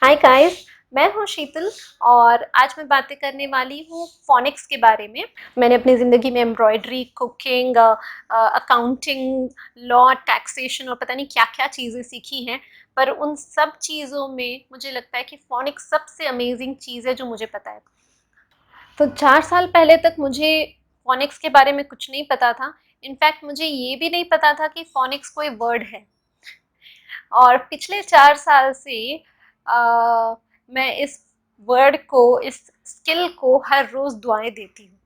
Hi guys, मैं हूँ शीतल और आज मैं बातें करने वाली हूँ फोनिक्स के बारे में। मैंने अपनी ज़िंदगी में embroidery, cooking, accounting, law, taxation और पता नहीं क्या-क्या चीज़ें सीखी हैं, पर उन सब चीज़ों में मुझे लगता है कि फोनिक्स सबसे अमेजिंग चीज़ है जो मुझे पता है। तो 4 साल पहले तक मुझे फोनिक्स के बारे में कुछ नहीं पता था। इनफैक्ट मुझे ये भी नहीं पता था कि फोनिक्स कोई वर्ड है। और पिछले 4 साल से मैं इस वर्ड को, इस स्किल को हर रोज़ दुआएँ देती हूँ।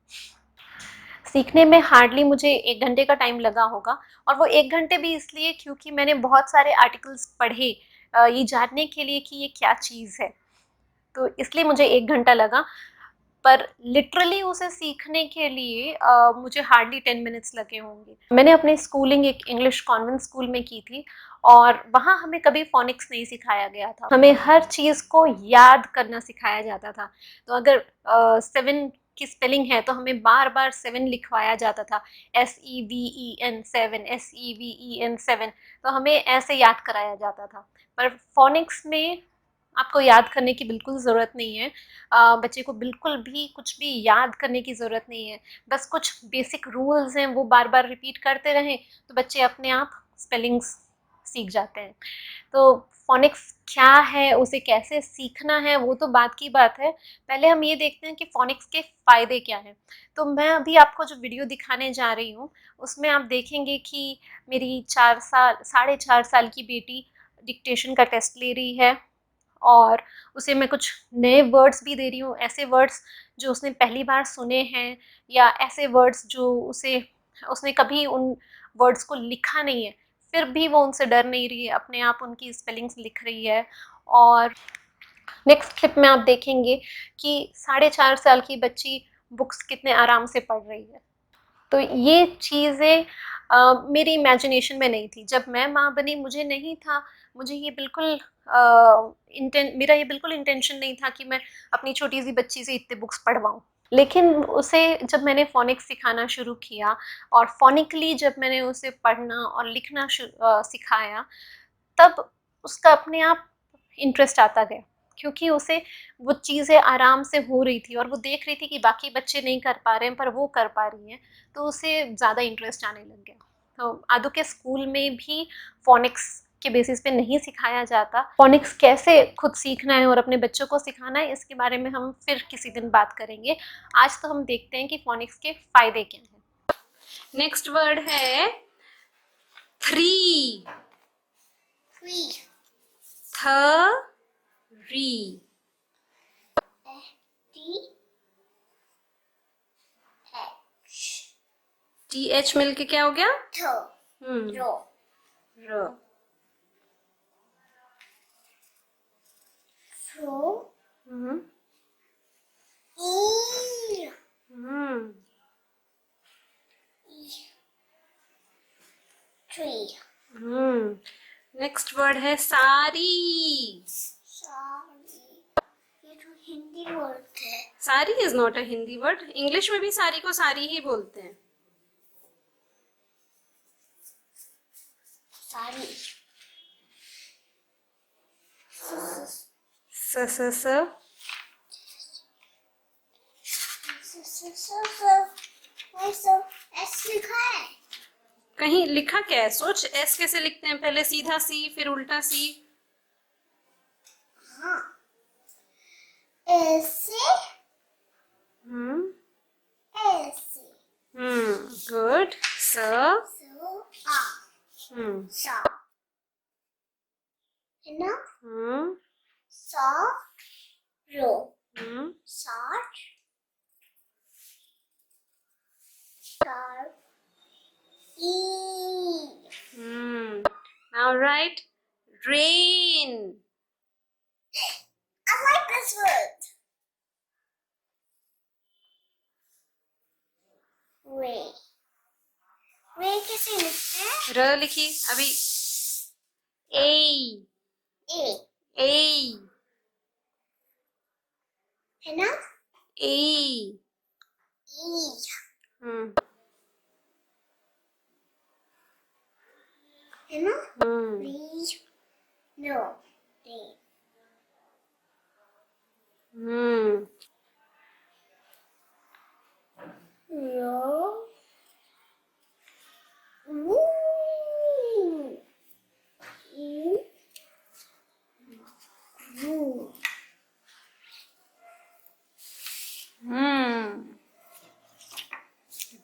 सीखने में हार्डली मुझे 1 घंटे का टाइम लगा होगा और वो 1 घंटे भी इसलिए क्योंकि मैंने बहुत सारे आर्टिकल्स पढ़े ये जानने के लिए कि ये क्या चीज़ है। तो इसलिए मुझे 1 घंटा लगा, पर लिटरली उसे सीखने के लिए मुझे हार्डली 10 मिनट्स लगे होंगे। मैंने अपनी स्कूलिंग एक इंग्लिश कॉन्वेंट स्कूल में की थी और वहाँ हमें कभी फोनिक्स नहीं सिखाया गया था। हमें हर चीज़ को याद करना सिखाया जाता था। तो अगर 7 की स्पेलिंग है तो हमें बार-बार 7 लिखवाया जाता था। SEVEN 7, SEVEN 7, तो हमें ऐसे याद कराया जाता था। पर फोनिक्स में आपको याद करने की बिल्कुल ज़रूरत नहीं है। बच्चे को बिल्कुल भी कुछ भी याद करने की ज़रूरत नहीं है। बस कुछ बेसिक रूल्स हैं वो बार-बार रिपीट करते रहें तो बच्चे अपने आप स्पेलिंग्स सीख जाते हैं। तो फोनिक्स क्या है, उसे कैसे सीखना है, वो तो बाद की बात है। पहले हम ये देखते हैं कि फोनिक्स के फ़ायदे क्या हैं। तो मैं अभी आपको जो वीडियो दिखाने जा रही हूँ, उसमें आप देखेंगे कि मेरी 4 साल, साढ़े 4 साल की बेटी डिक्टेशन का टेस्ट ले रही है और उसे मैं कुछ नए वर्ड्स भी दे रही हूँ, ऐसे वर्ड्स जो उसने पहली बार सुने हैं या ऐसे वर्ड्स जो उसने कभी उन वर्ड्स को लिखा नहीं है, फिर भी वो उनसे डर नहीं रही है, अपने आप उनकी स्पेलिंग्स लिख रही है। और नेक्स्ट क्लिप में आप देखेंगे कि साढ़े 4 साल की बच्ची बुक्स कितने आराम से पढ़ रही है। तो ये चीज़ें मेरी इमेजिनेशन में नहीं थी। जब मैं माँ बनी मुझे नहीं था, मुझे ये बिल्कुल मेरा ये बिल्कुल इंटेंशन नहीं था कि मैं अपनी छोटी-सी बच्ची से इतने बुक्स पढ़वाऊँ। लेकिन उसे जब मैंने फ़ोनिक्स सिखाना शुरू किया और फ़ोनिकली जब मैंने उसे पढ़ना और लिखना सिखाया, तब उसका अपने आप इंटरेस्ट आता गया, क्योंकि उसे वो चीज़ें आराम से हो रही थी और वो देख रही थी कि बाकी बच्चे नहीं कर पा रहे हैं पर वो कर पा रही हैं, तो उसे ज़्यादा इंटरेस्ट आने लग गया। तो आदू के स्कूल में भी फ़ोनिक्स के बेसिस पे नहीं सिखाया जाता। फ़ोनिक्स कैसे खुद सीखना है और अपने बच्चों को सिखाना है, इसके बारे में हम फिर किसी दिन बात करेंगे। आज तो हम देखते हैं कि फ़ोनिक्स के फ़ायदे क्या हैं। नेक्स्ट वर्ड है three. Three. Three. T H. TH मिलके क्या हो गया? Th. Ro. र। Fro. हम्म। E. हम्म। E. Tree. नेक्स्ट वर्ड है सारी। Sorry. ये तो हिंदी वर्ड है. सारी is not a Hindi word. English में भी सारी को सारी ही बोलते हैं। Sorry. स स स। ऐसा ऐसे लिखा है. कहीं लिखा क्या है? सोच, एस कैसे लिखते हैं? पहले सीधा सी, फिर उल्टा सी। हाँ. ऐसे. हम्म। ऐसे. गुड। स। So आ. सा. है ना? सा. रो. साठ. Car. E. Now write rain. I like this word. Ray. Ray कैसे लिखते हैं? र लिखी अभी। ए। A. ए। है ना? ए। E. हम्म। है ना? Ray. No. Ray.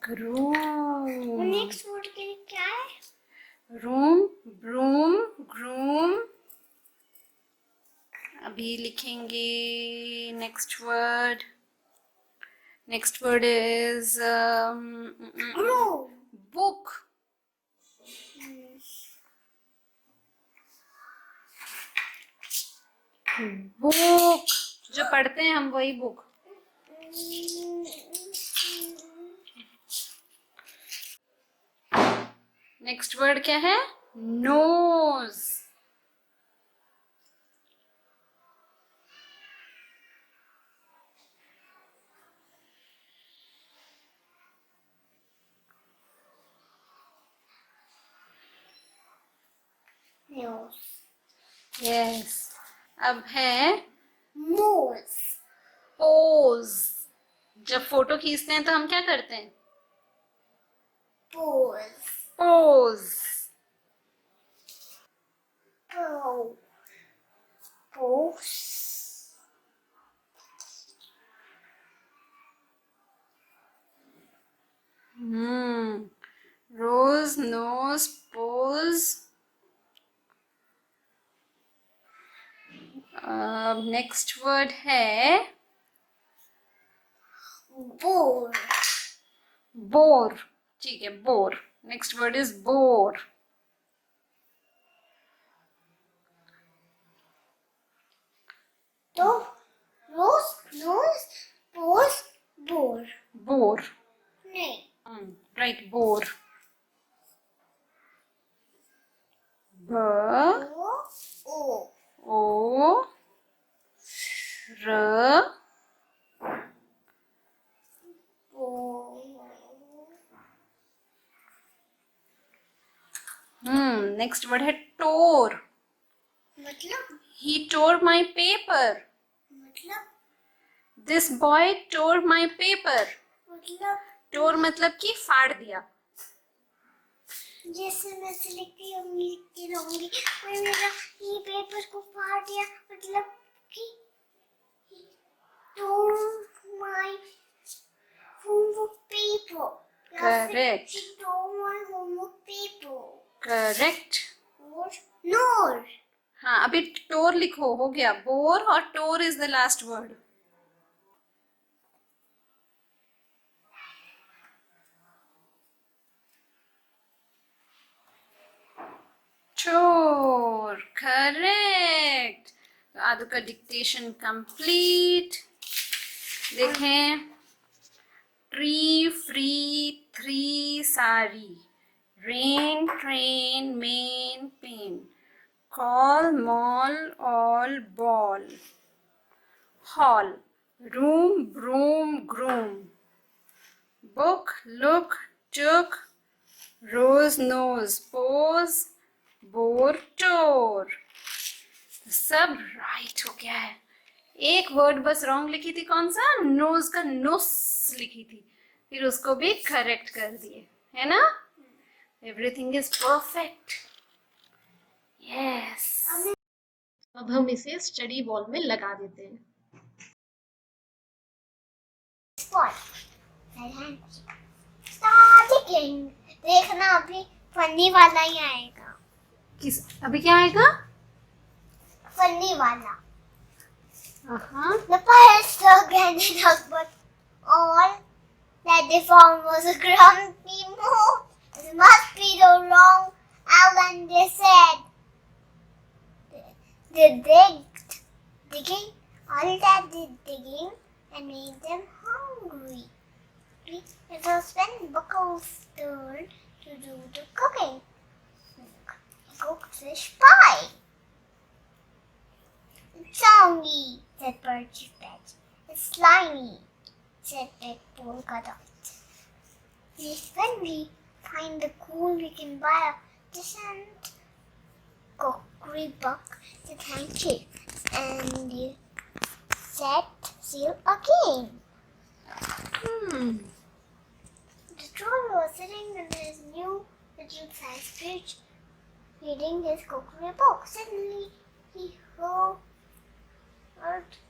groom. Next word के लिए क्या है? room, broom, groom. अभी लिखेंगे next word. Next word is Groom. book. Book. जो पढ़ते हैं हम वही book. Next word क्या है? Nose. Nose. Yes. अब है Nose. pose. जब फोटो खींचते हैं तो हम क्या करते हैं? Pose. Pose. Pose. Pose. Rose, nose, pose. Next word है Bore. बोर. ठीक है, bore. Next word is bore. तो nose, nose, pose, bore. Bore. नहीं. Right, bore. B O. O R next word है टोर. मतलब ही टोर माई पेपर. मतलब this boy tore my paper. मतलब टोर मतलब कि फाड़ दिया. जैसे मैं से लिखती रहूंगी मैं मेरा ये पेपर को फाड़ दिया मतलब कि tore my homework paper. Correct. She tore my homework paper. Correct. और nor. हाँ, अभी टोर लिखो. हो गया बोर और tore is the last word. Chore. Correct. तो आदू का डिक्टेशन कंप्लीट. देखें. Tree, free, three, sorry. Rain, train, main, pain. Call, mall, all, ball. Hall. Room, broom, groom. Book, look, took. Rose, nose, pose. Bore, tore. सब right हो गया है. एक word बस रॉन्ग लिखी थी. कौन सा? नोज का नोस लिखी थी. फिर उसको भी करेक्ट कर दिए, है ना? Everything is perfect. यस. अब हम इसे स्टडी वॉल में लगा देते हैं. Start again. देखना अभी फनी वाला ही आएगा. किस अभी क्या आएगा? फनी वाला. Uh-huh. The pirates dug ended up, but all that they found was a grumpy moose. It must be the wrong island, they said. They digging, all that digging, and made them hungry. It was when Buckle's turn to do the cooking. He cooked fish pie. It's songy, said Birchie Pet. It's slimy, said Pet Polka Dot. When we find the cool, we can buy a decent cookery book to thank you. And you set sail again. The troll was sitting in his new little-sized bridge, reading his cookery book. Suddenly, he heard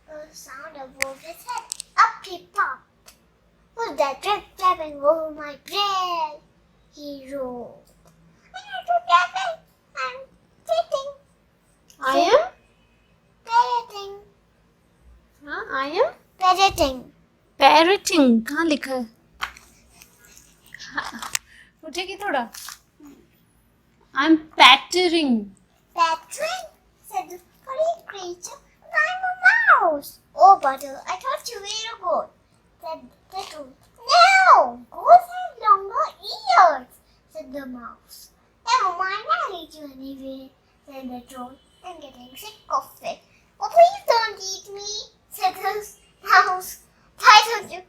a sound above his head. Up he popped. Who's that? Drip, drab, stepping over my bread, he roared. I'm not stepping. I'm sitting. I am. Parroting. हाँ, I am Parroting. parroting. कहाँ लिखा है? हाँ, उठेगी थोड़ा. I'm pattering. Patrick, said the furry creature. I'm a mouse. Oh, Butter, I thought you were a goat, said the turtle. No, goats have longer ears, said the mouse. Never mind, I'll eat you anyway, said the troll. I'm getting sick of it. Oh, please don't eat me, said the mouse. Why don't you